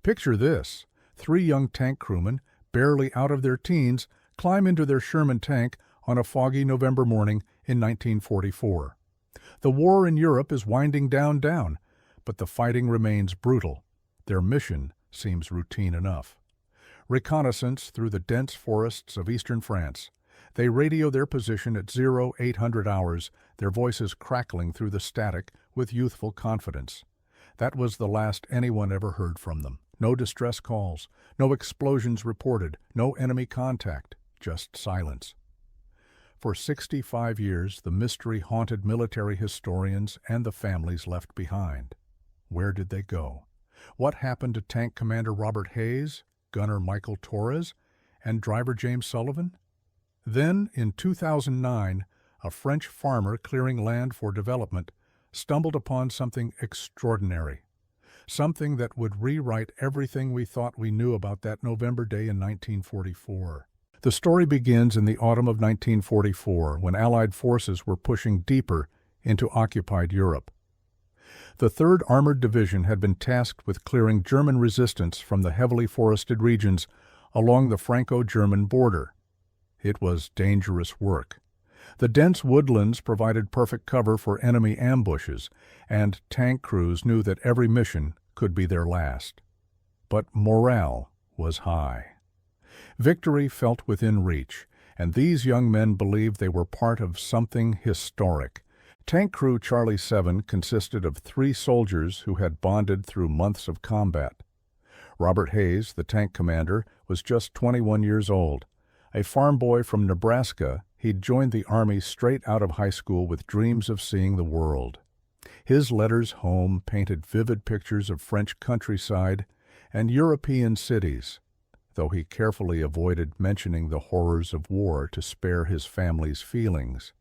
Picture this. 3 young tank crewmen, barely out of their teens, climb into their Sherman tank on a foggy November morning in 1944. The war in Europe is winding down, but the fighting remains brutal. Their mission seems routine enough. Reconnaissance through the dense forests of eastern France. They radio their position at 0800 hours, their voices crackling through the static with youthful confidence. That was the last anyone ever heard from them. No distress calls, no explosions reported, no enemy contact, just silence. For 65 years, the mystery haunted military historians and the families left behind. Where did they go? What happened to Tank Commander Robert Hayes, Gunner Michael Torres, and driver James Sullivan? Then, in 2009, a French farmer clearing land for development stumbled upon something extraordinary. Something that would rewrite everything we thought we knew about that November day in 1944. The story begins in the autumn of 1944, when Allied forces were pushing deeper into occupied Europe. The 3rd Armored Division had been tasked with clearing German resistance from the heavily forested regions along the Franco-German border. It was dangerous work. The dense woodlands provided perfect cover for enemy ambushes, and tank crews knew that every mission could be their last. But morale was high. Victory felt within reach, and these young men believed they were part of something historic. Tank Crew Charlie 7 consisted of 3 soldiers who had bonded through months of combat. Robert Hayes, the tank commander, was just 21 years old. A farm boy from Nebraska, he'd joined the Army straight out of high school with dreams of seeing the world. His letters home painted vivid pictures of French countryside and European cities, though he carefully avoided mentioning the horrors of war to spare his family's feelings.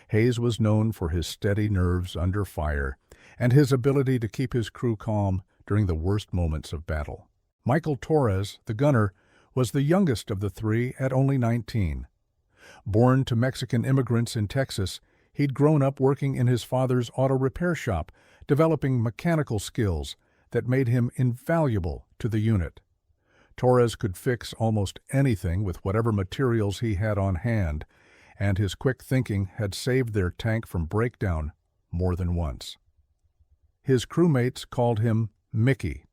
Hayes was known for his steady nerves under fire and his ability to keep his crew calm during the worst moments of battle. Michael Torres, the gunner, was the youngest of the 3 at only 19. Born to Mexican immigrants in Texas, he'd grown up working in his father's auto repair shop, developing mechanical skills that made him invaluable to the unit. Torres could fix almost anything with whatever materials he had on hand, and his quick thinking had saved their tank from breakdown more than once. His crewmates called him Mickey,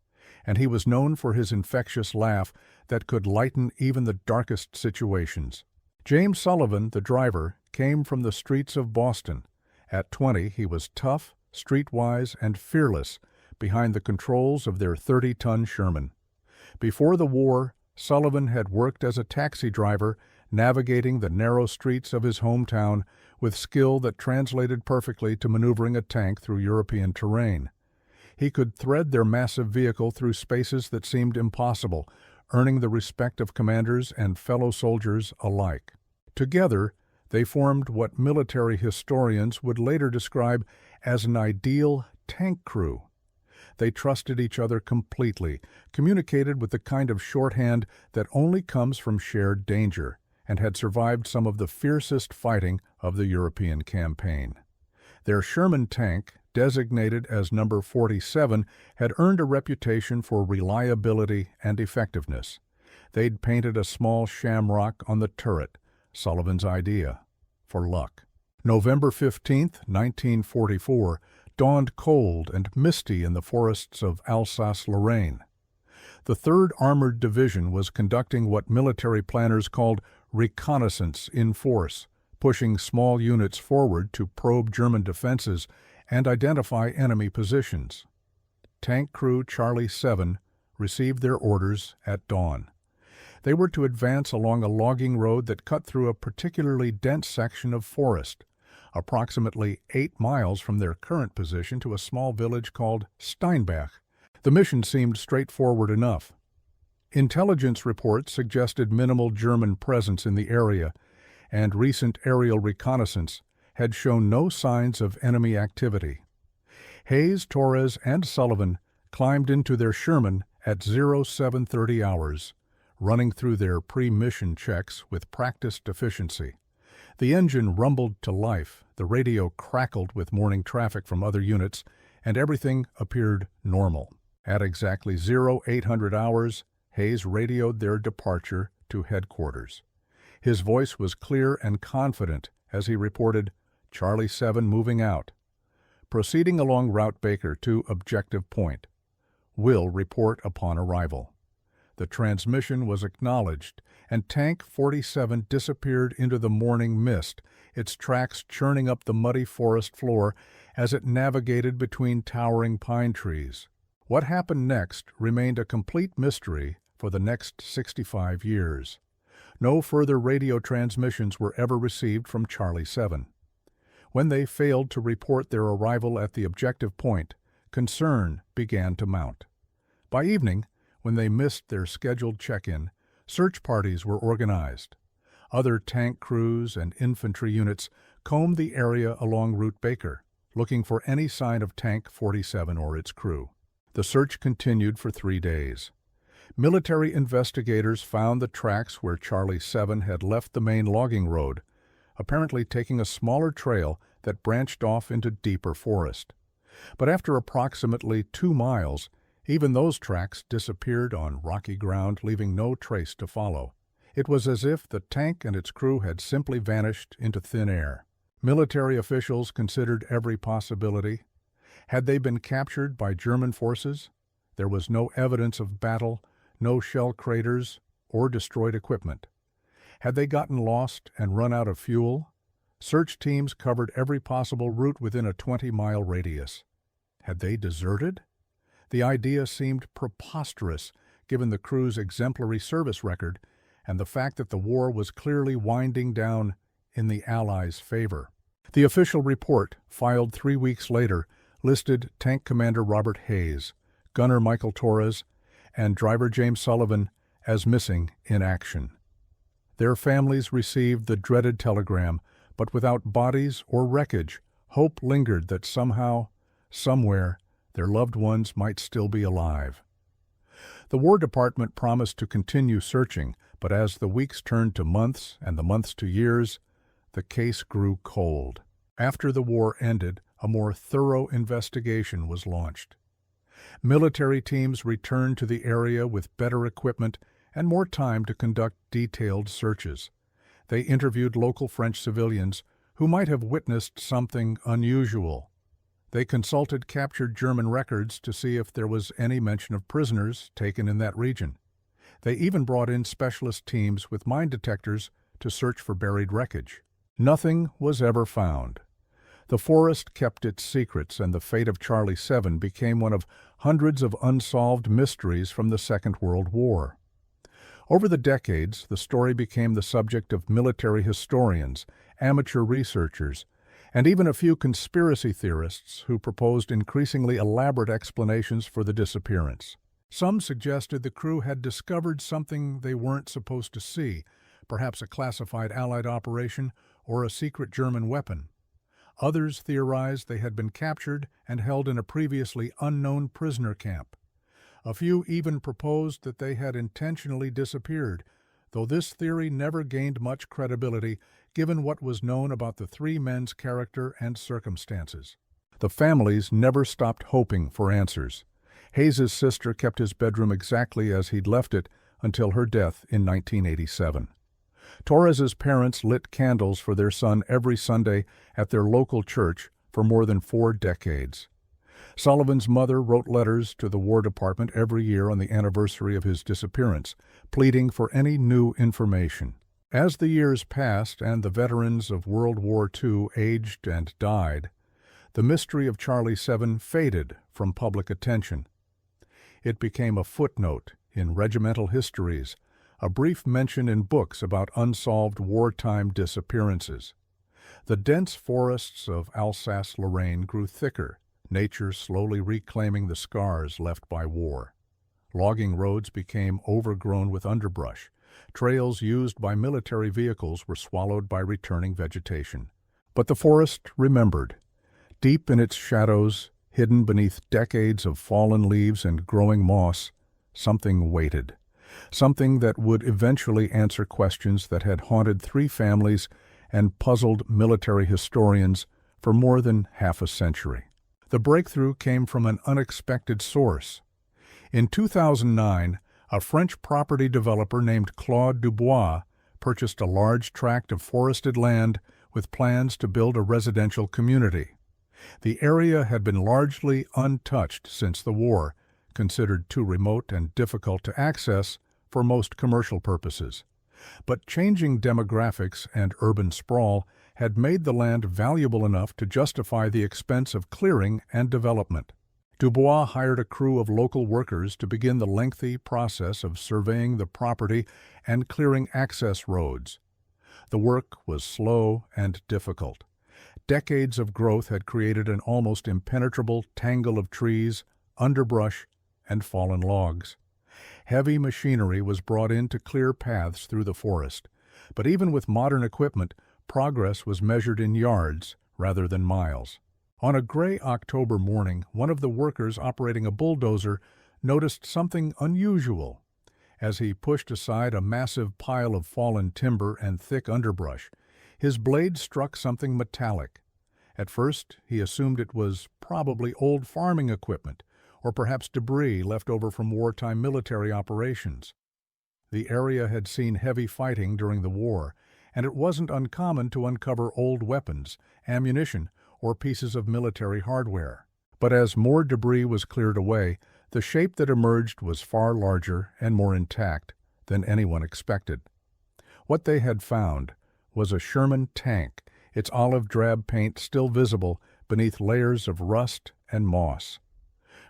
and he was known for his infectious laugh that could lighten even the darkest situations. James Sullivan, the driver, came from the streets of Boston. At 20, he was tough, streetwise, and fearless behind the controls of their 30-ton Sherman. Before the war, Sullivan had worked as a taxi driver, navigating the narrow streets of his hometown with skill that translated perfectly to maneuvering a tank through European terrain. He could thread their massive vehicle through spaces that seemed impossible, earning the respect of commanders and fellow soldiers alike. Together, they formed what military historians would later describe as an ideal tank crew. They trusted each other completely, communicated with the kind of shorthand that only comes from shared danger, and had survived some of the fiercest fighting of the European campaign. Their Sherman tank, designated as number 47, had earned a reputation for reliability and effectiveness. They'd painted a small shamrock on the turret, Sullivan's idea, for luck. November 15, 1944, dawned cold and misty in the forests of Alsace-Lorraine. The 3rd Armored Division was conducting what military planners called reconnaissance in force, pushing small units forward to probe German defenses and identify enemy positions. Tank Crew Charlie 7 received their orders at dawn. They were to advance along a logging road that cut through a particularly dense section of forest, approximately 8 miles from their current position to a small village called Steinbach. The mission seemed straightforward enough. Intelligence reports suggested minimal German presence in the area, and recent aerial reconnaissance had shown no signs of enemy activity. Hayes, Torres, and Sullivan climbed into their Sherman at 0730 hours, running through their pre-mission checks with practiced efficiency. The engine rumbled to life, the radio crackled with morning traffic from other units, and everything appeared normal. At exactly 0800 hours, Hayes radioed their departure to headquarters. His voice was clear and confident as he reported, "Charlie 7 moving out. Proceeding along Route Baker to objective point. Will report upon arrival." The transmission was acknowledged, and Tank 47 disappeared into the morning mist, its tracks churning up the muddy forest floor as it navigated between towering pine trees. What happened next remained a complete mystery for the next 65 years. No further radio transmissions were ever received from Charlie 7. When they failed to report their arrival at the objective point, concern began to mount. By evening, when they missed their scheduled check-in, search parties were organized. Other tank crews and infantry units combed the area along Route Baker, looking for any sign of Tank 47 or its crew. The search continued for 3 days. Military investigators found the tracks where Charlie 7 had left the main logging road, apparently taking a smaller trail that branched off into deeper forest. But after approximately 2 miles, even those tracks disappeared on rocky ground, leaving no trace to follow. It was as if the tank and its crew had simply vanished into thin air. Military officials considered every possibility. Had they been captured by German forces? There was no evidence of battle, no shell craters, or destroyed equipment. Had they gotten lost and run out of fuel? Search teams covered every possible route within a 20-mile radius. Had they deserted? The idea seemed preposterous, given the crew's exemplary service record and the fact that the war was clearly winding down in the Allies' favor. The official report, filed 3 weeks later, listed Tank Commander Robert Hayes, Gunner Michael Torres, and driver James Sullivan as missing in action. Their families received the dreaded telegram, but without bodies or wreckage, hope lingered that somehow, somewhere, their loved ones might still be alive. The War Department promised to continue searching, but as the weeks turned to months and the months to years, the case grew cold. After the war ended, a more thorough investigation was launched. Military teams returned to the area with better equipment and more time to conduct detailed searches. They interviewed local French civilians who might have witnessed something unusual. They consulted captured German records to see if there was any mention of prisoners taken in that region. They even brought in specialist teams with mine detectors to search for buried wreckage. Nothing was ever found. The forest kept its secrets, and the fate of Charlie 7 became one of hundreds of unsolved mysteries from the Second World War. Over the decades, the story became the subject of military historians, amateur researchers, and even a few conspiracy theorists who proposed increasingly elaborate explanations for the disappearance. Some suggested the crew had discovered something they weren't supposed to see, perhaps a classified Allied operation or a secret German weapon. Others theorized they had been captured and held in a previously unknown prisoner camp. A few even proposed that they had intentionally disappeared, though this theory never gained much credibility given what was known about the 3 men's character and circumstances. The families never stopped hoping for answers. Hayes's sister kept his bedroom exactly as he'd left it until her death in 1987. Torres's parents lit candles for their son every Sunday at their local church for more than 4 decades. Sullivan's mother wrote letters to the War Department every year on the anniversary of his disappearance, pleading for any new information. As the years passed and the veterans of World War II aged and died, the mystery of Charlie 7 faded from public attention. It became a footnote in regimental histories, a brief mention in books about unsolved wartime disappearances. The dense forests of Alsace-Lorraine grew thicker, nature slowly reclaiming the scars left by war. Logging roads became overgrown with underbrush. Trails used by military vehicles were swallowed by returning vegetation. But the forest remembered. Deep in its shadows, hidden beneath decades of fallen leaves and growing moss, something waited. Something that would eventually answer questions that had haunted 3 families and puzzled military historians for more than half a century. The breakthrough came from an unexpected source. In 2009, a French property developer named Claude Dubois purchased a large tract of forested land with plans to build a residential community. The area had been largely untouched since the war, considered too remote and difficult to access for most commercial purposes. But changing demographics and urban sprawl had made the land valuable enough to justify the expense of clearing and development. Dubois hired a crew of local workers to begin the lengthy process of surveying the property and clearing access roads. The work was slow and difficult. Decades of growth had created an almost impenetrable tangle of trees, underbrush, and fallen logs. Heavy machinery was brought in to clear paths through the forest, but even with modern equipment, progress was measured in yards rather than miles. On a gray October morning, one of the workers operating a bulldozer noticed something unusual. As he pushed aside a massive pile of fallen timber and thick underbrush, his blade struck something metallic. At first, he assumed it was probably old farming equipment, or perhaps debris left over from wartime military operations. The area had seen heavy fighting during the war, and it wasn't uncommon to uncover old weapons, ammunition, or pieces of military hardware. But as more debris was cleared away, the shape that emerged was far larger and more intact than anyone expected. What they had found was a Sherman tank, its olive drab paint still visible beneath layers of rust and moss.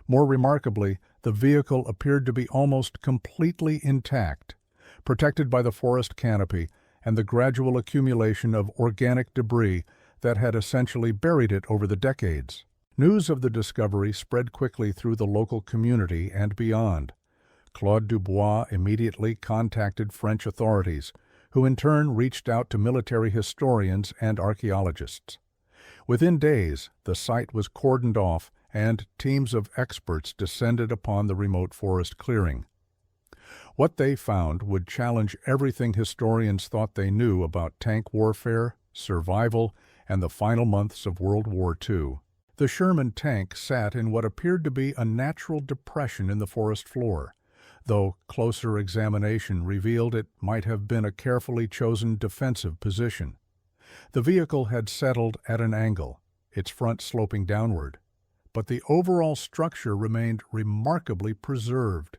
More remarkably, the vehicle appeared to be almost completely intact, protected by the forest canopy and the gradual accumulation of organic debris that had essentially buried it over the decades. News of the discovery spread quickly through the local community and beyond. Claude Dubois immediately contacted French authorities, who in turn reached out to military historians and archaeologists. Within days, the site was cordoned off and teams of experts descended upon the remote forest clearing. What they found would challenge everything historians thought they knew about tank warfare, survival, and the final months of World War II. The Sherman tank sat in what appeared to be a natural depression in the forest floor, though closer examination revealed it might have been a carefully chosen defensive position. The vehicle had settled at an angle, its front sloping downward, but the overall structure remained remarkably preserved.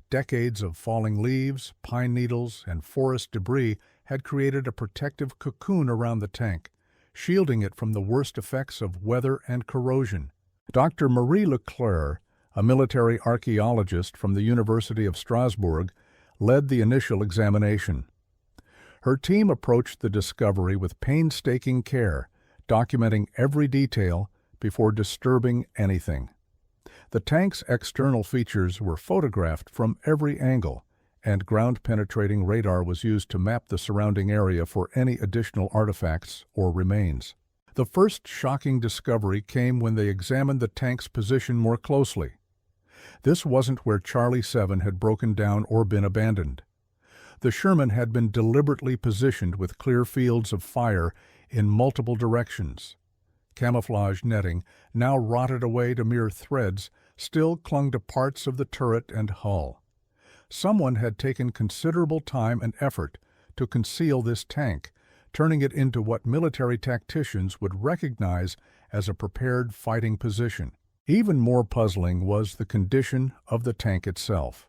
Decades of falling leaves, pine needles, and forest debris had created a protective cocoon around the tank, shielding it from the worst effects of weather and corrosion. Dr. Marie Leclerc, a military archaeologist from the University of Strasbourg, led the initial examination. Her team approached the discovery with painstaking care, documenting every detail before disturbing anything. The tank's external features were photographed from every angle, and ground-penetrating radar was used to map the surrounding area for any additional artifacts or remains. The first shocking discovery came when they examined the tank's position more closely. This wasn't where Charlie 7 had broken down or been abandoned. The Sherman had been deliberately positioned with clear fields of fire in multiple directions. Camouflage netting, now rotted away to mere threads, still clung to parts of the turret and hull. Someone had taken considerable time and effort to conceal this tank, turning it into what military tacticians would recognize as a prepared fighting position. Even more puzzling was the condition of the tank itself.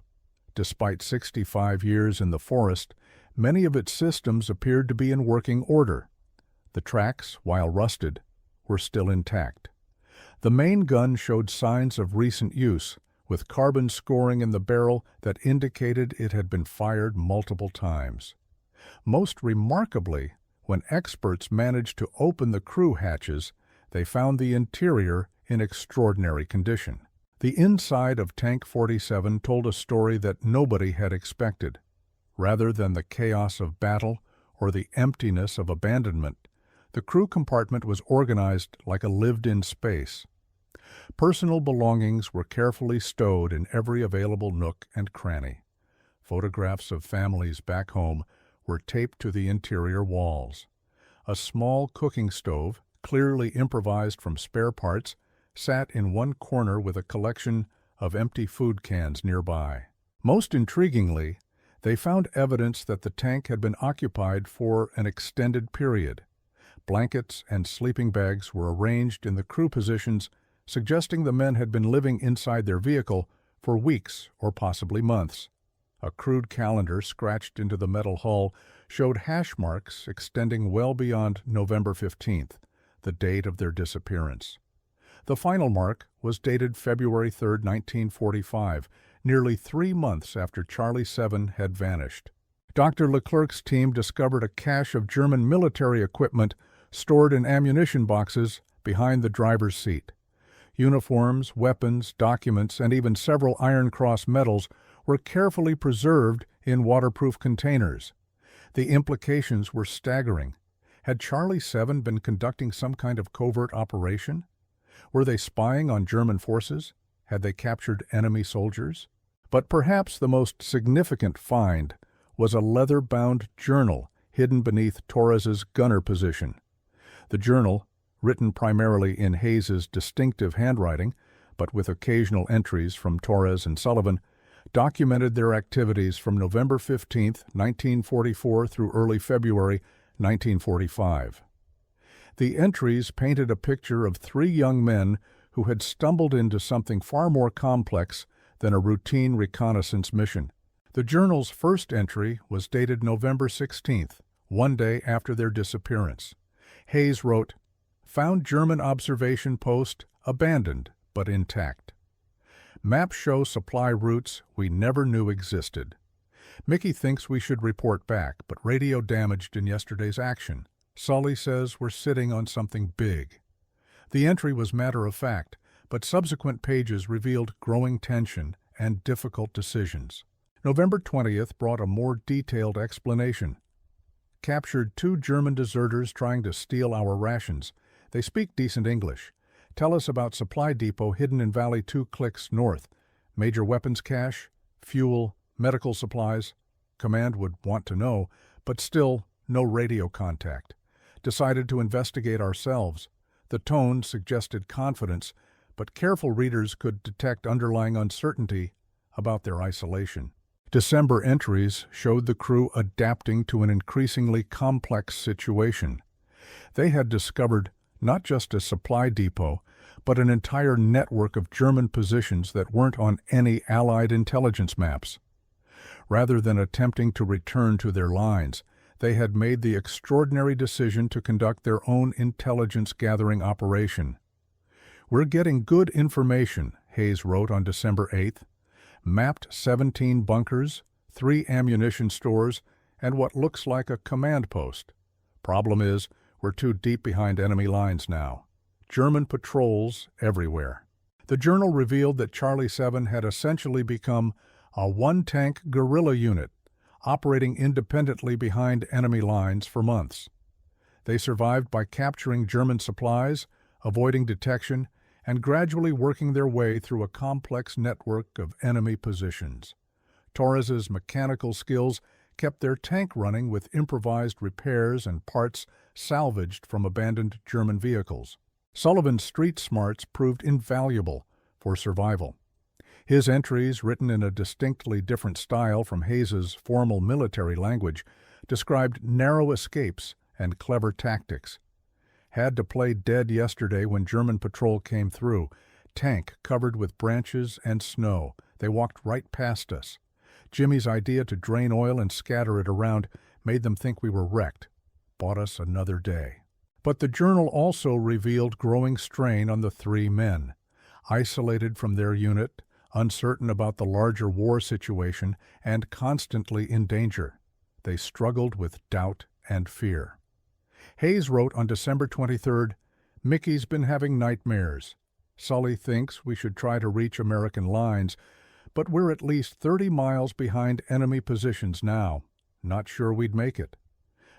Despite 65 years in the forest, many of its systems appeared to be in working order. The tracks, while rusted, were still intact. The main gun showed signs of recent use, with carbon scoring in the barrel that indicated it had been fired multiple times. Most remarkably, when experts managed to open the crew hatches, they found the interior in extraordinary condition. The inside of Tank 47 told a story that nobody had expected. Rather than the chaos of battle or the emptiness of abandonment, the crew compartment was organized like a lived-in space. Personal belongings were carefully stowed in every available nook and cranny. Photographs of families back home were taped to the interior walls. A small cooking stove, clearly improvised from spare parts, sat in one corner with a collection of empty food cans nearby. Most intriguingly, they found evidence that the tank had been occupied for an extended period. Blankets and sleeping bags were arranged in the crew positions, suggesting the men had been living inside their vehicle for weeks or possibly months. A crude calendar scratched into the metal hull showed hash marks extending well beyond November 15th, the date of their disappearance. The final mark was dated February 3, 1945, nearly 3 months after Charlie 7 had vanished. Dr. Leclerc's team discovered a cache of German military equipment stored in ammunition boxes behind the driver's seat. Uniforms, weapons, documents, and even several Iron Cross medals were carefully preserved in waterproof containers. The implications were staggering. Had Charlie 7 been conducting some kind of covert operation? Were they spying on German forces? Had they captured enemy soldiers? But perhaps the most significant find was a leather-bound journal hidden beneath Torres's gunner position. The journal, written primarily in Hayes's distinctive handwriting, but with occasional entries from Torres and Sullivan, documented their activities from November 15, 1944 through early February 1945. The entries painted a picture of 3 young men who had stumbled into something far more complex than a routine reconnaissance mission. The journal's first entry was dated November 16th, 1 day after their disappearance. Hayes wrote, "Found German observation post abandoned but intact. Maps show supply routes we never knew existed. Mickey thinks we should report back, but radio damaged in yesterday's action. Sully says we're sitting on something big." The entry was matter-of-fact, but subsequent pages revealed growing tension and difficult decisions. November 20th brought a more detailed explanation. "Captured 2 German deserters trying to steal our rations. They speak decent English. Tell us about supply depot hidden in valley 2 clicks north. Major weapons cache, fuel, medical supplies. Command would want to know, but still no radio contact. Decided to investigate ourselves. The tone suggested confidence, but careful readers could detect underlying uncertainty about their isolation." December entries showed the crew adapting to an increasingly complex situation. They had discovered not just a supply depot, but an entire network of German positions that weren't on any Allied intelligence maps. Rather than attempting to return to their lines, they had made the extraordinary decision to conduct their own intelligence-gathering operation. "We're getting good information," Hayes wrote on December 8th. "Mapped 17 bunkers, 3 ammunition stores, and what looks like a command post. Problem is, we're too deep behind enemy lines now. German patrols everywhere." The journal revealed that Charlie 7 had essentially become a 1-tank guerrilla unit, operating independently behind enemy lines for months. They survived by capturing German supplies, avoiding detection, and gradually working their way through a complex network of enemy positions. Torres's mechanical skills kept their tank running with improvised repairs and parts salvaged from abandoned German vehicles. Sullivan's street smarts proved invaluable for survival. His entries, written in a distinctly different style from Hayes's formal military language, described narrow escapes and clever tactics. "Had to play dead yesterday when German patrol came through. Tank covered with branches and snow. They walked right past us. Jimmy's idea to drain oil and scatter it around made them think we were wrecked. Bought us another day." But the journal also revealed growing strain on the 3 men. Isolated from their unit, uncertain about the larger war situation, and constantly in danger, they struggled with doubt and fear. Hayes wrote on December 23rd, "Mickey's been having nightmares. Sully thinks we should try to reach American lines, but we're at least 30 miles behind enemy positions now. Not sure we'd make it.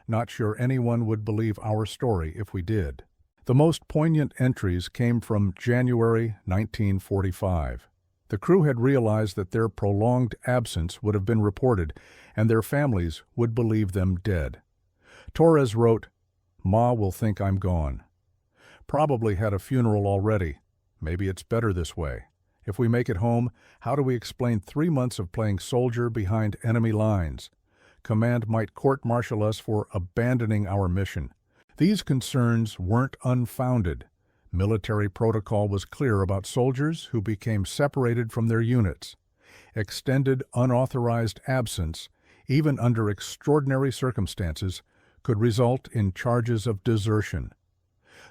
Not sure anyone would believe our story if we did." The most poignant entries came from January 1945. The crew had realized that their prolonged absence would have been reported, and their families would believe them dead. Torres wrote, "Ma will think I'm gone. Probably had a funeral already. Maybe it's better this way. If we make it home, how do we explain 3 months of playing soldier behind enemy lines? Command might court-martial us for abandoning our mission. These concerns weren't unfounded. Military protocol was clear about soldiers who became separated from their units. Extended unauthorized absence, even under extraordinary circumstances, could result in charges of desertion.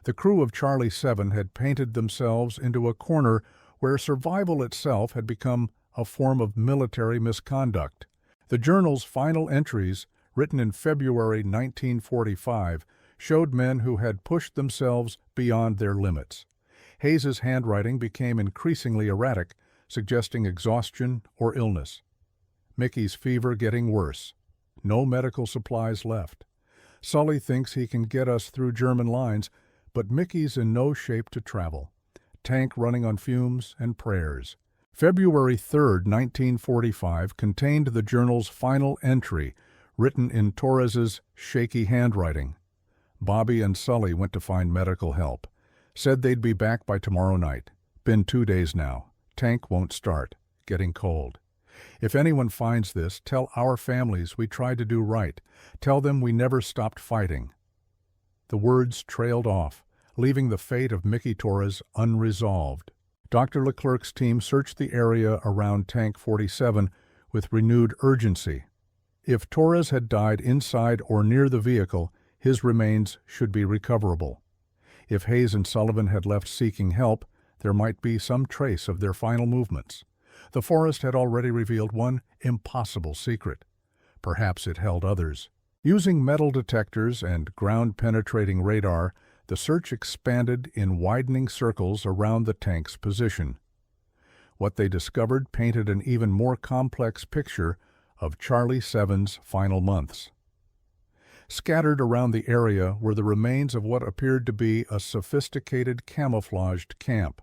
The crew of Charlie 7 had painted themselves into a corner where survival itself had become a form of military misconduct. The journal's final entries, written in February 1945, showed men who had pushed themselves beyond their limits. Hayes's handwriting became increasingly erratic, suggesting exhaustion or illness. Mickey's fever getting worse. No medical supplies left. Sully thinks he can get us through German lines, but Mickey's in no shape to travel. Tank running on fumes and prayers. February 3, 1945, contained the journal's final entry, written in Torres's shaky handwriting. Bobby and Sully went to find medical help. Said they'd be back by tomorrow night. Been 2 days now. Tank won't start. Getting cold. If anyone finds this, tell our families we tried to do right. Tell them we never stopped fighting. The words trailed off, leaving the fate of Mickey Torres unresolved. Dr. Leclerc's team searched the area around Tank 47 with renewed urgency. If Torres had died inside or near the vehicle, his remains should be recoverable. If Hayes and Sullivan had left seeking help, there might be some trace of their final movements. The forest had already revealed one impossible secret. Perhaps it held others. Using metal detectors and ground-penetrating radar, the search expanded in widening circles around the tank's position. What they discovered painted an even more complex picture of Charlie 7's final months. Scattered around the area were the remains of what appeared to be a sophisticated camouflaged camp.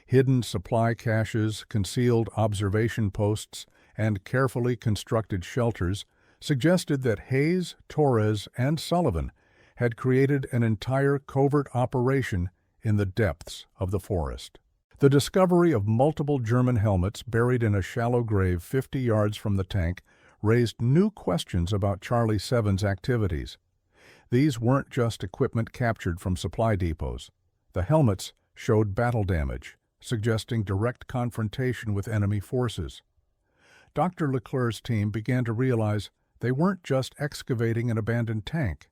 Hidden supply caches, concealed observation posts, and carefully constructed shelters suggested that Hayes, Torres, and Sullivan had created an entire covert operation in the depths of the forest. The discovery of multiple German helmets buried in a shallow grave 50 yards from the tank raised new questions about Charlie 7's activities. These weren't just equipment captured from supply depots. The helmets showed battle damage, suggesting direct confrontation with enemy forces. Dr. Leclerc's team began to realize they weren't just excavating an abandoned tank.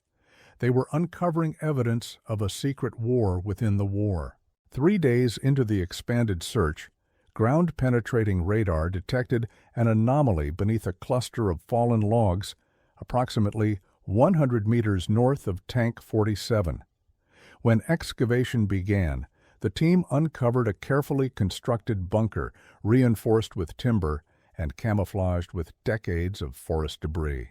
They were uncovering evidence of a secret war within the war. 3 days into the expanded search, ground-penetrating radar detected an anomaly beneath a cluster of fallen logs approximately 100 meters north of Tank 47. When excavation began, the team uncovered a carefully constructed bunker reinforced with timber and camouflaged with decades of forest debris.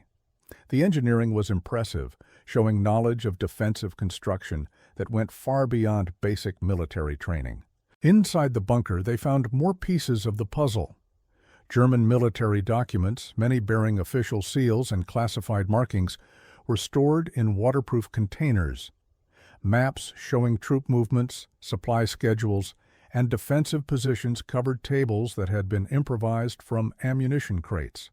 The engineering was impressive, showing knowledge of defensive construction that went far beyond basic military training. Inside the bunker, they found more pieces of the puzzle. German military documents, many bearing official seals and classified markings, were stored in waterproof containers. Maps showing troop movements, supply schedules, and defensive positions covered tables that had been improvised from ammunition crates.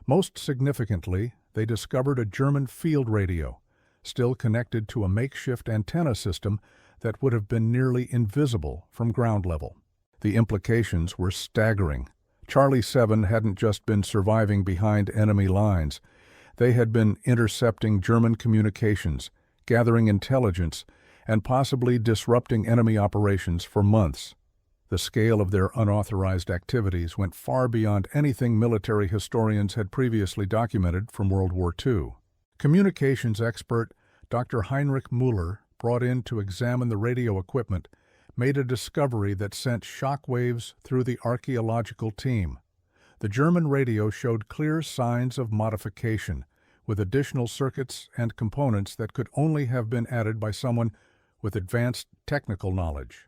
Most significantly, they discovered a German field radio, still connected to a makeshift antenna system that would have been nearly invisible from ground level. The implications were staggering. Charlie 7 hadn't just been surviving behind enemy lines. They had been intercepting German communications, gathering intelligence, and possibly disrupting enemy operations for months. The scale of their unauthorized activities went far beyond anything military historians had previously documented from World War II. Communications expert Dr. Heinrich Müller, brought in to examine the radio equipment, made a discovery that sent shockwaves through the archaeological team. The German radio showed clear signs of modification, with additional circuits and components that could only have been added by someone with advanced technical knowledge.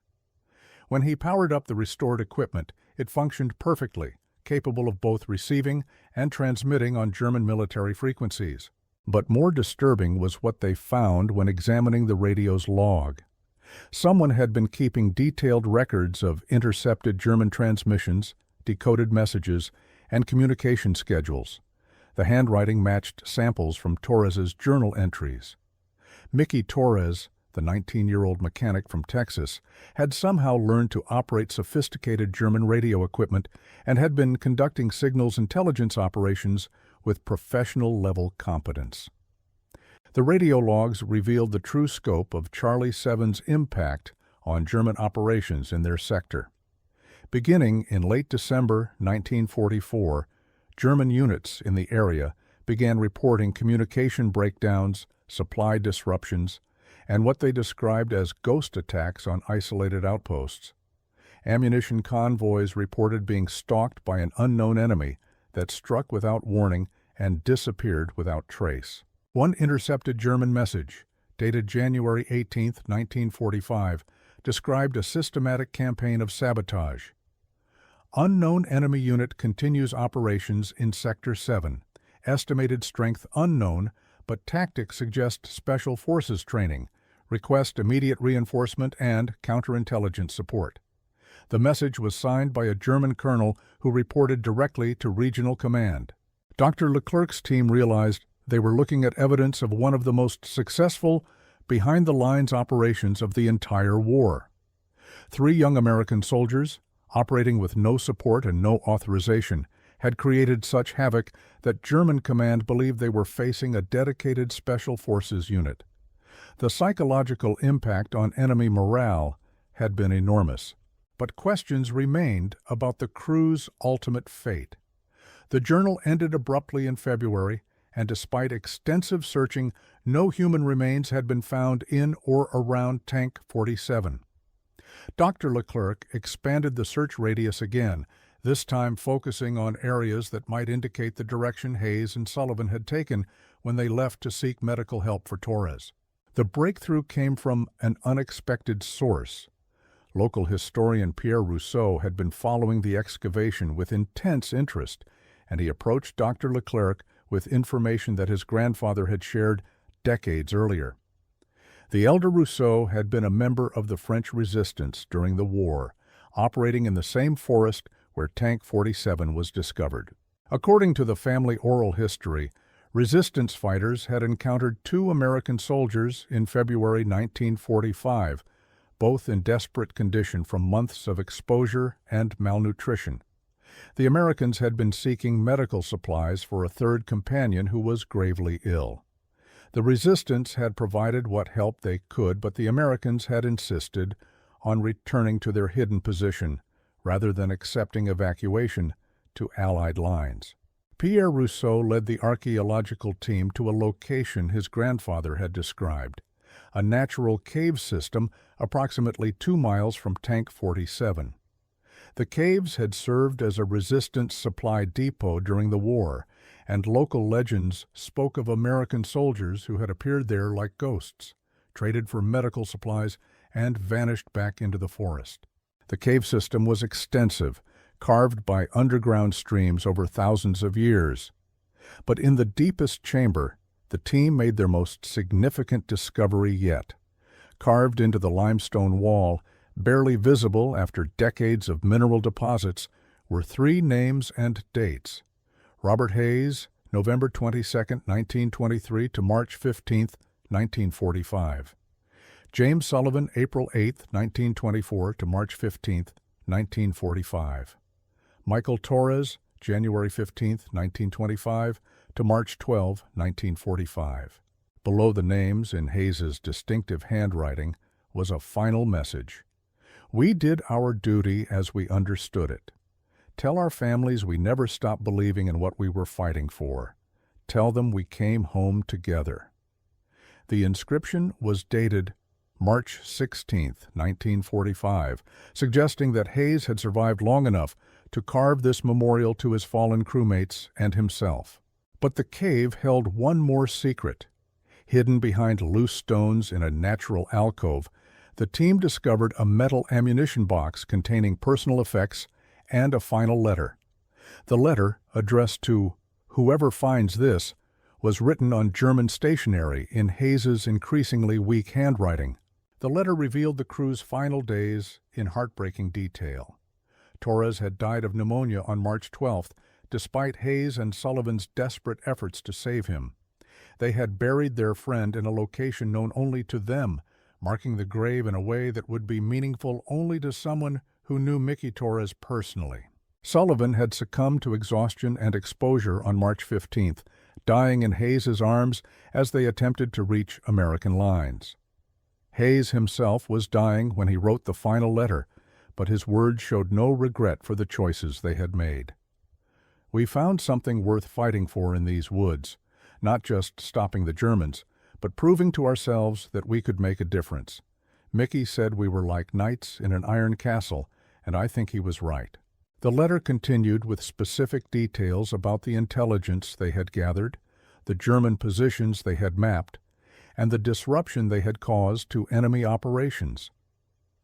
When he powered up the restored equipment, it functioned perfectly, capable of both receiving and transmitting on German military frequencies. But more disturbing was what they found when examining the radio's log. Someone had been keeping detailed records of intercepted German transmissions, decoded messages, and communication schedules. The handwriting matched samples from Torres's journal entries. Mickey Torres, the 19-year-old mechanic from Texas, had somehow learned to operate sophisticated German radio equipment and had been conducting signals intelligence operations with professional-level competence. The radio logs revealed the true scope of Charlie 7's impact on German operations in their sector. Beginning in late December 1944, German units in the area began reporting communication breakdowns, supply disruptions, and what they described as ghost attacks on isolated outposts. Ammunition convoys reported being stalked by an unknown enemy that struck without warning and disappeared without trace. One intercepted German message, dated January 18, 1945, described a systematic campaign of sabotage. Unknown enemy unit continues operations in Sector 7. Estimated strength unknown, but tactics suggest special forces training. Request immediate reinforcement and counterintelligence support. The message was signed by a German colonel who reported directly to regional command. Dr. Leclerc's team realized they were looking at evidence of one of the most successful behind-the-lines operations of the entire war. 3 young American soldiers, operating with no support and no authorization, had created such havoc that German command believed they were facing a dedicated special forces unit. The psychological impact on enemy morale had been enormous, but questions remained about the crew's ultimate fate. The journal ended abruptly in February, and despite extensive searching, no human remains had been found in or around Tank 47. Dr. Leclerc expanded the search radius again, this time focusing on areas that might indicate the direction Hayes and Sullivan had taken when they left to seek medical help for Torres. The breakthrough came from an unexpected source. Local historian Pierre Rousseau had been following the excavation with intense interest, and he approached Dr. Leclerc with information that his grandfather had shared decades earlier. The elder Rousseau had been a member of the French resistance during the war, operating in the same forest where Tank 47 was discovered. According to the family oral history, resistance fighters had encountered 2 American soldiers in February 1945, both in desperate condition from months of exposure and malnutrition. The Americans had been seeking medical supplies for a 3rd companion who was gravely ill. The resistance had provided what help they could, but the Americans had insisted on returning to their hidden position rather than accepting evacuation to Allied lines. Pierre Rousseau led the archaeological team to a location his grandfather had described, a natural cave system approximately 2 miles from Tank 47. The caves had served as a resistance supply depot during the war, and local legends spoke of American soldiers who had appeared there like ghosts, traded for medical supplies, and vanished back into the forest. The cave system was extensive, carved by underground streams over thousands of years. But in the deepest chamber, the team made their most significant discovery yet. Carved into the limestone wall, barely visible after decades of mineral deposits, were 3 names and dates. Robert Hayes, November 22, 1923 to March 15, 1945. James Sullivan, April 8, 1924 to March 15, 1945. Michael Torres, January 15, 1925 to March 12, 1945. Below the names, in Hayes's distinctive handwriting, was a final message. We did our duty as we understood it. Tell our families we never stopped believing in what we were fighting for. Tell them we came home together. The inscription was dated March 16, 1945, suggesting that Hayes had survived long enough to carve this memorial to his fallen crewmates and himself. But the cave held one more secret. Hidden behind loose stones in a natural alcove, the team discovered a metal ammunition box containing personal effects and a final letter. The letter, addressed to "Whoever finds this," was written on German stationery in Hayes's increasingly weak handwriting. The letter revealed the crew's final days in heartbreaking detail. Torres had died of pneumonia on March 12th, despite Hayes and Sullivan's desperate efforts to save him. They had buried their friend in a location known only to them, marking the grave in a way that would be meaningful only to someone who knew Mickey Torres personally. Sullivan had succumbed to exhaustion and exposure on March 15th, dying in Hayes's arms as they attempted to reach American lines. Hayes himself was dying when he wrote the final letter, but his words showed no regret for the choices they had made. "We found something worth fighting for in these woods, not just stopping the Germans, but proving to ourselves that we could make a difference. Mickey said we were like knights in an iron castle, and I think he was right." The letter continued with specific details about the intelligence they had gathered, the German positions they had mapped, and the disruption they had caused to enemy operations.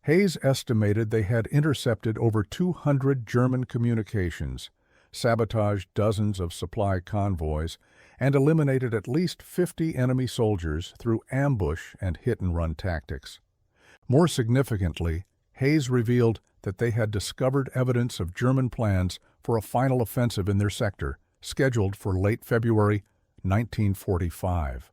Hayes estimated they had intercepted over 200 German communications, sabotaged dozens of supply convoys, and eliminated at least 50 enemy soldiers through ambush and hit-and-run tactics. More significantly, Hayes revealed that they had discovered evidence of German plans for a final offensive in their sector, scheduled for late February 1945.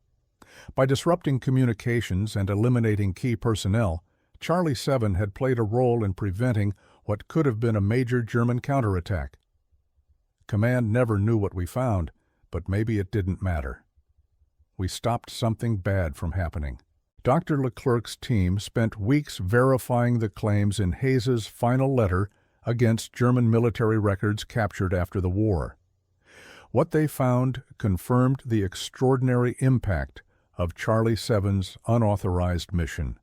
By disrupting communications and eliminating key personnel, Charlie 7 had played a role in preventing what could have been a major German counterattack. Command never knew what we found, but maybe it didn't matter. We stopped something bad from happening. Dr. Leclerc's team spent weeks verifying the claims in Hayes's final letter against German military records captured after the war. What they found confirmed the extraordinary impact of Charlie 7's unauthorized mission.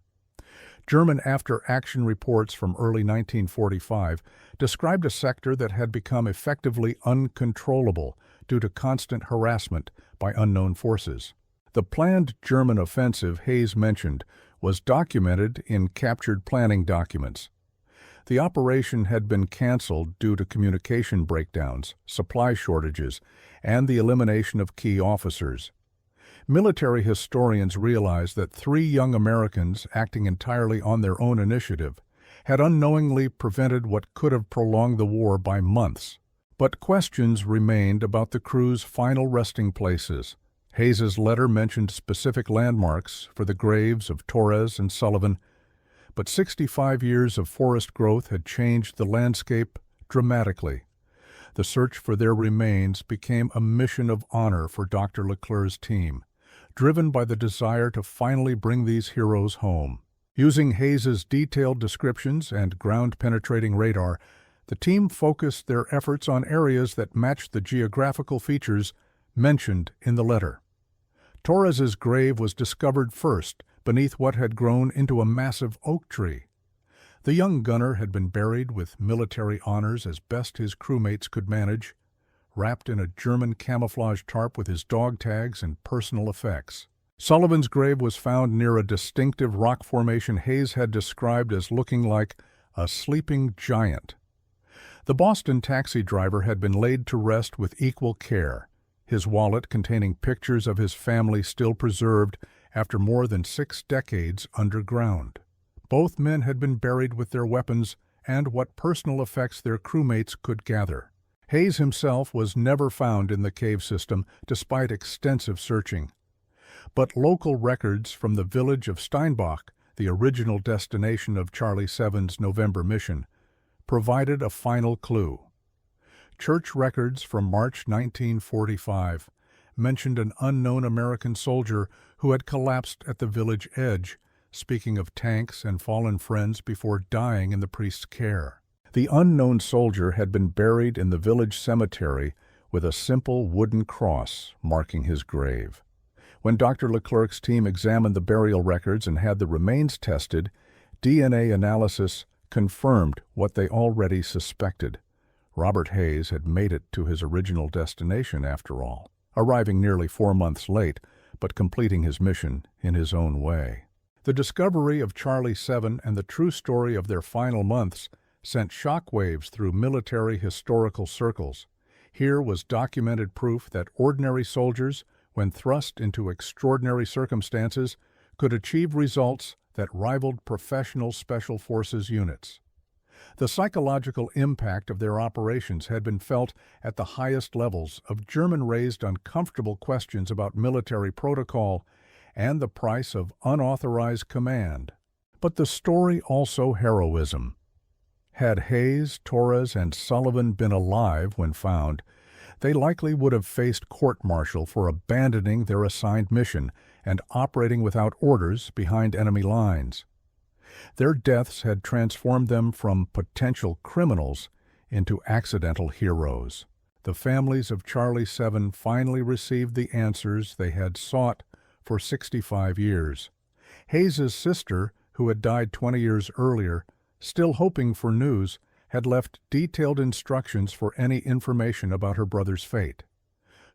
German after-action reports from early 1945 described a sector that had become effectively uncontrollable due to constant harassment by unknown forces. The planned German offensive Hayes mentioned was documented in captured planning documents. The operation had been canceled due to communication breakdowns, supply shortages, and the elimination of key officers. Military historians realized that 3 young Americans, acting entirely on their own initiative, had unknowingly prevented what could have prolonged the war by months. But questions remained about the crew's final resting places. Hayes's letter mentioned specific landmarks for the graves of Torres and Sullivan, but 65 years of forest growth had changed the landscape dramatically. The search for their remains became a mission of honor for Dr. Leclerc's team, driven by the desire to finally bring these heroes home. Using Hayes's detailed descriptions and ground-penetrating radar, the team focused their efforts on areas that matched the geographical features mentioned in the letter. Torres's grave was discovered first beneath what had grown into a massive oak tree. The young gunner had been buried with military honors as best his crewmates could manage, wrapped in a German camouflage tarp with his dog tags and personal effects. Sullivan's grave was found near a distinctive rock formation Hayes had described as looking like a sleeping giant. The Boston taxi driver had been laid to rest with equal care, his wallet containing pictures of his family still preserved after more than 6 decades underground. Both men had been buried with their weapons and what personal effects their crewmates could gather. Hayes himself was never found in the cave system despite extensive searching. But local records from the village of Steinbach, the original destination of Charlie 7's November mission, provided a final clue. Church records from March 1945 mentioned an unknown American soldier who had collapsed at the village edge, speaking of tanks and fallen friends before dying in the priest's care. The unknown soldier had been buried in the village cemetery with a simple wooden cross marking his grave. When Dr. Leclerc's team examined the burial records and had the remains tested, DNA analysis confirmed what they already suspected. Robert Hayes had made it to his original destination after all, arriving nearly 4 months late, but completing his mission in his own way. The discovery of Charlie 7 and the true story of their final months sent shockwaves through military historical circles. Here was documented proof that ordinary soldiers, when thrust into extraordinary circumstances, could achieve results that rivaled professional special forces units. The psychological impact of their operations had been felt at the highest levels of German-raised uncomfortable questions about military protocol and the price of unauthorized command. But the story also heroism. Had Hayes, Torres, and Sullivan been alive when found, they likely would have faced court-martial for abandoning their assigned mission and operating without orders behind enemy lines. Their deaths had transformed them from potential criminals into accidental heroes. The families of Charlie 7 finally received the answers they had sought for 65 years. Hayes's sister, who had died 20 years earlier, still hoping for news, had left detailed instructions for any information about her brother's fate.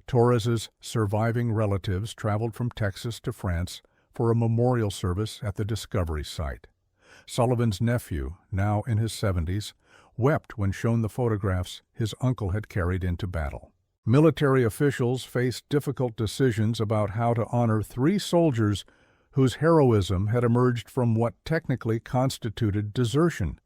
Torres's surviving relatives traveled from Texas to France for a memorial service at the Discovery site. Sullivan's nephew, now in his 70s, wept when shown the photographs his uncle had carried into battle. Military officials faced difficult decisions about how to honor 3 soldiers whose heroism had emerged from what technically constituted desertion.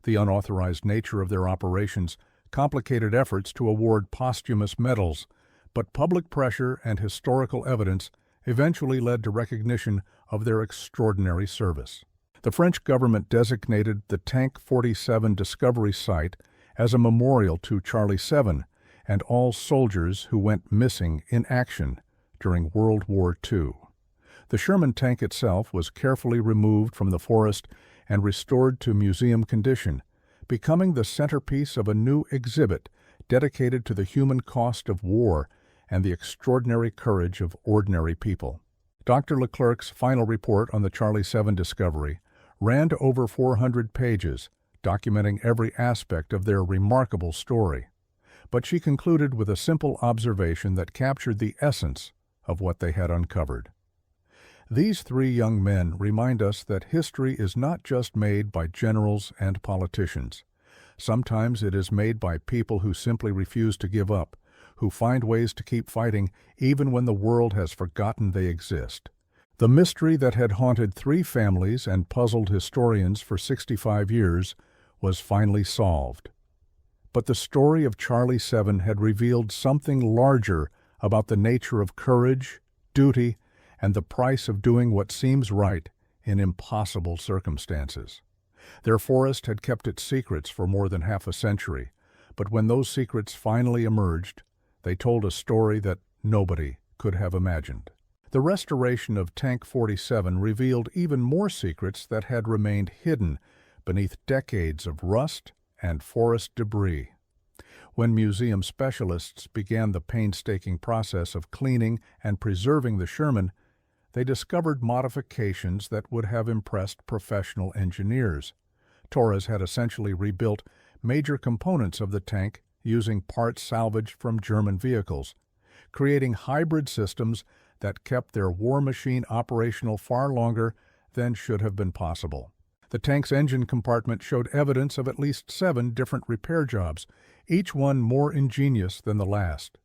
The unauthorized nature of their operations complicated efforts to award posthumous medals, but public pressure and historical evidence eventually led to recognition of their extraordinary service. The French government designated the Tank 47 Discovery site as a memorial to Charlie 7 and all soldiers who went missing in action during World War II. The Sherman tank itself was carefully removed from the forest and restored to museum condition, becoming the centerpiece of a new exhibit dedicated to the human cost of war and the extraordinary courage of ordinary people. Dr. Leclerc's final report on the Charlie 7 discovery ran to over 400 pages, documenting every aspect of their remarkable story. But she concluded with a simple observation that captured the essence of what they had uncovered. These 3 young men remind us that history is not just made by generals and politicians. Sometimes it is made by people who simply refuse to give up, who find ways to keep fighting even when the world has forgotten they exist. The mystery that had haunted 3 families and puzzled historians for 65 years was finally solved. But the story of Charlie 7 had revealed something larger about the nature of courage, duty, and the price of doing what seems right in impossible circumstances. Their forest had kept its secrets for more than half a century, but when those secrets finally emerged, they told a story that nobody could have imagined. The restoration of Tank 47 revealed even more secrets that had remained hidden beneath decades of rust and forest debris. When museum specialists began the painstaking process of cleaning and preserving the Sherman, they discovered modifications that would have impressed professional engineers. Torres had essentially rebuilt major components of the tank using parts salvaged from German vehicles, creating hybrid systems that kept their war machine operational far longer than should have been possible. The tank's engine compartment showed evidence of at least 7 different repair jobs, each one more ingenious than the last.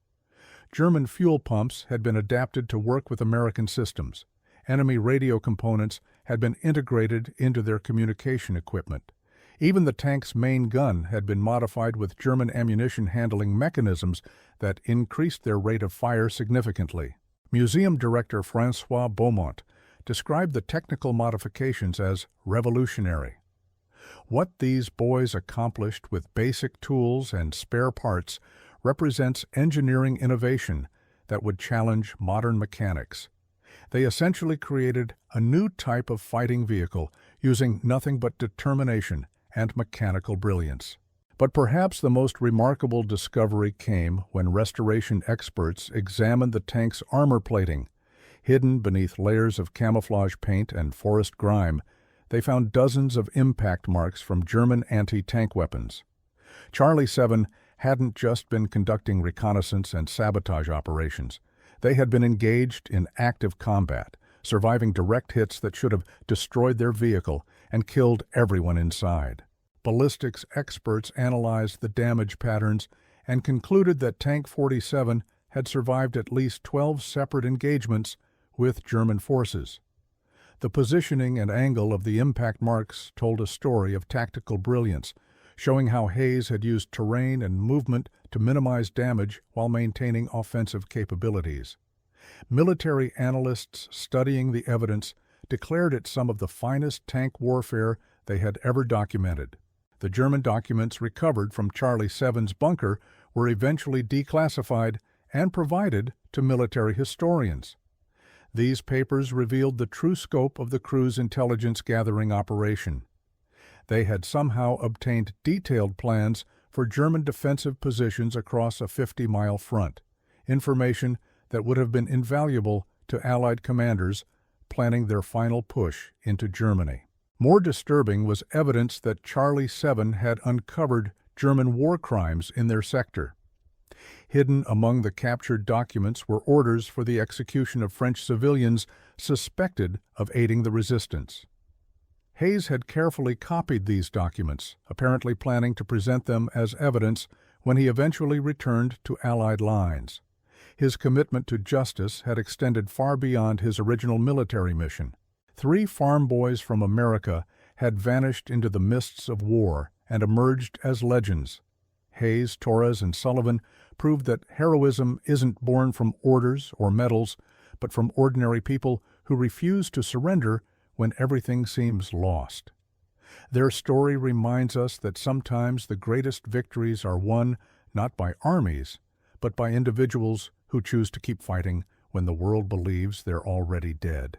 German fuel pumps had been adapted to work with American systems. Enemy radio components had been integrated into their communication equipment. Even the tank's main gun had been modified with German ammunition handling mechanisms that increased their rate of fire significantly. Museum director François Beaumont described the technical modifications as revolutionary. What these boys accomplished with basic tools and spare parts represents engineering innovation that would challenge modern mechanics. They essentially created a new type of fighting vehicle using nothing but determination and mechanical brilliance. But perhaps the most remarkable discovery came when restoration experts examined the tank's armor plating. Hidden beneath layers of camouflage paint and forest grime, they found dozens of impact marks from German anti-tank weapons. Charlie 7 hadn't just been conducting reconnaissance and sabotage operations. They had been engaged in active combat, surviving direct hits that should have destroyed their vehicle and killed everyone inside. Ballistics experts analyzed the damage patterns and concluded that Tank 47 had survived at least 12 separate engagements with German forces. The positioning and angle of the impact marks told a story of tactical brilliance, showing how Hayes had used terrain and movement to minimize damage while maintaining offensive capabilities. Military analysts studying the evidence declared it some of the finest tank warfare they had ever documented. The German documents recovered from Charlie 7's bunker were eventually declassified and provided to military historians. These papers revealed the true scope of the crew's intelligence-gathering operation. They had somehow obtained detailed plans for German defensive positions across a 50-mile front, information that would have been invaluable to Allied commanders planning their final push into Germany. More disturbing was evidence that Charlie 7 had uncovered German war crimes in their sector. Hidden among the captured documents were orders for the execution of French civilians suspected of aiding the resistance. Hayes had carefully copied these documents, apparently planning to present them as evidence when he eventually returned to Allied lines. His commitment to justice had extended far beyond his original military mission. 3 farm boys from America had vanished into the mists of war and emerged as legends. Hayes, Torres, and Sullivan proved that heroism isn't born from orders or medals, but from ordinary people who refuse to surrender when everything seems lost. Their story reminds us that sometimes the greatest victories are won not by armies, but by individuals who choose to keep fighting when the world believes they're already dead.